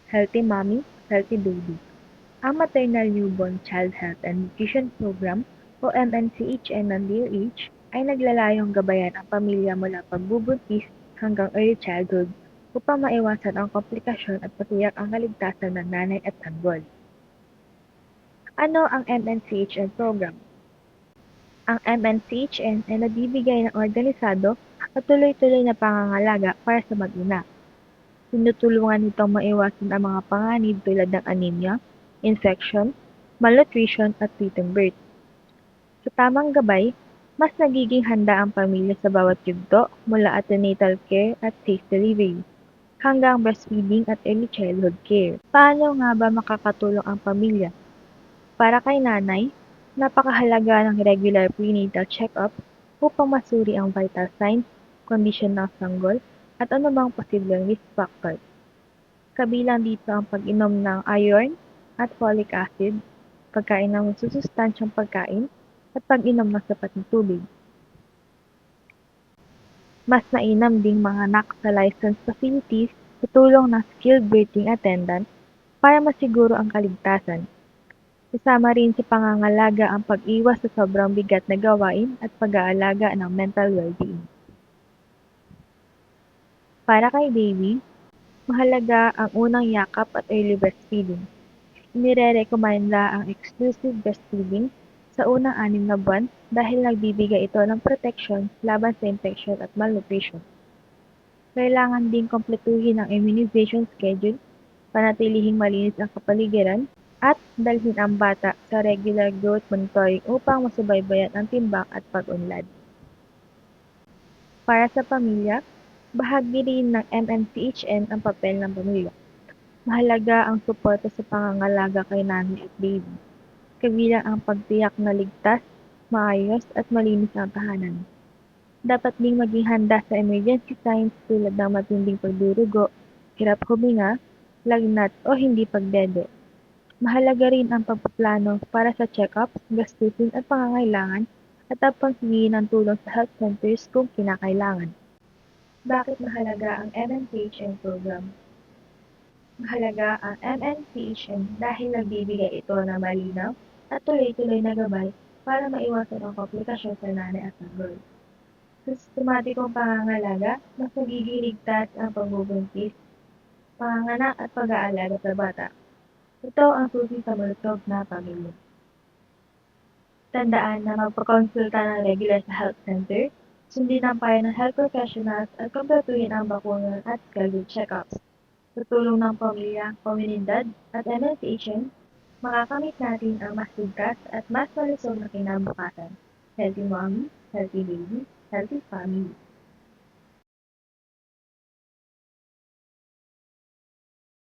Healthy Mommy, Healthy Baby. Ang Maternal Newborn Child Health and Nutrition Program o MNCHN ng DOH ay naglalayong gabayan ang pamilya mula pagbubuntis hanggang early childhood upang maiwasan ang komplikasyon at matiyak ang kaligtasan ng nanay at sanggol. Ano ang MNCHN program? Ang MNCHN ay nagbibigay ng organisado at tuloy-tuloy na pangangalaga para sa mag-ina. Tinutulungan nitong maiwasan ang mga panganib tulad ng anemia, infection, malnutrition at preterm birth. Sa tamang gabay, mas nagiging handa ang pamilya sa bawat yugto mula antenatal care at safe delivery hanggang breastfeeding at early childhood care. Paano nga ba makakatulong ang pamilya? Para kay nanay, napakahalaga ng regular prenatal check-up upang masuri ang vital signs, kondisyon ng sanggol, at anumang posibleng risk factor. Kabilang dito ang pag-inom ng iron at folic acid, pagkain ng masusustansyang pagkain, at pag-inom ng sapat na tubig. Mas mainam ding manganak sa licensed facilities sa tulong ng skilled birthing attendant para masiguro ang kaligtasan. Kasama rin sa pangangalaga ang pag-iwas sa sobrang bigat na gawain at pag-aalaga ng mental well-being. Para kay baby, mahalaga ang unang yakap at early breastfeeding. Inirerekomenda ang exclusive breastfeeding sa unang 6 na buwan dahil nagbibigay ito ng proteksyon laban sa infeksyon at malnutrition. Kailangan ding kumpletuhin ang immunization schedule, panatilihing malinis ang kapaligiran, at dalhin ang bata sa regular growth monitoring upang masubaybayan ang timbang at pag-unlad. Para sa pamilya, bahagi rin ng MNCHN ang papel ng pamilya. Mahalaga ang suporta sa pangangalaga kay nanay at baby, kabilang ang pagtiyak na ligtas, maayos at malinis ang tahanan. Dapat ding maging handa sa emergency signs tulad ng matinding pagdurugo, hirap huminga, lagnat o hindi pagdede. Mahalaga rin ang pagpaplano para sa check-ups, gastusin at pangangailangan at ang paghingi ng tulong sa health centers kung kinakailangan. Bakit mahalaga ang MNCHN program? Mahalaga ang MNCHN dahil nagbibigay ito ng malinaw at tuloy-tuloy na gabay para maiwasan ang komplikasyon sa nanay at sanggol. Sa sistematikong pangangalaga, mas nagiging ligtas ang pagbubuntis, panganganak at pag-aalaga sa bata. Ito ang susi sa malusog na pamilya. Tandaan na magpakonsulta ng regular sa health center, sundin ang payo ng health professionals at kumpletuhin ang bakuna at scheduled check-ups. Sa tulong ng pamilya, komunidad at MSHN, makakamit natin ang mas ligtas at mas malusog na kinabukasan. Healthy mommy, healthy baby, healthy family.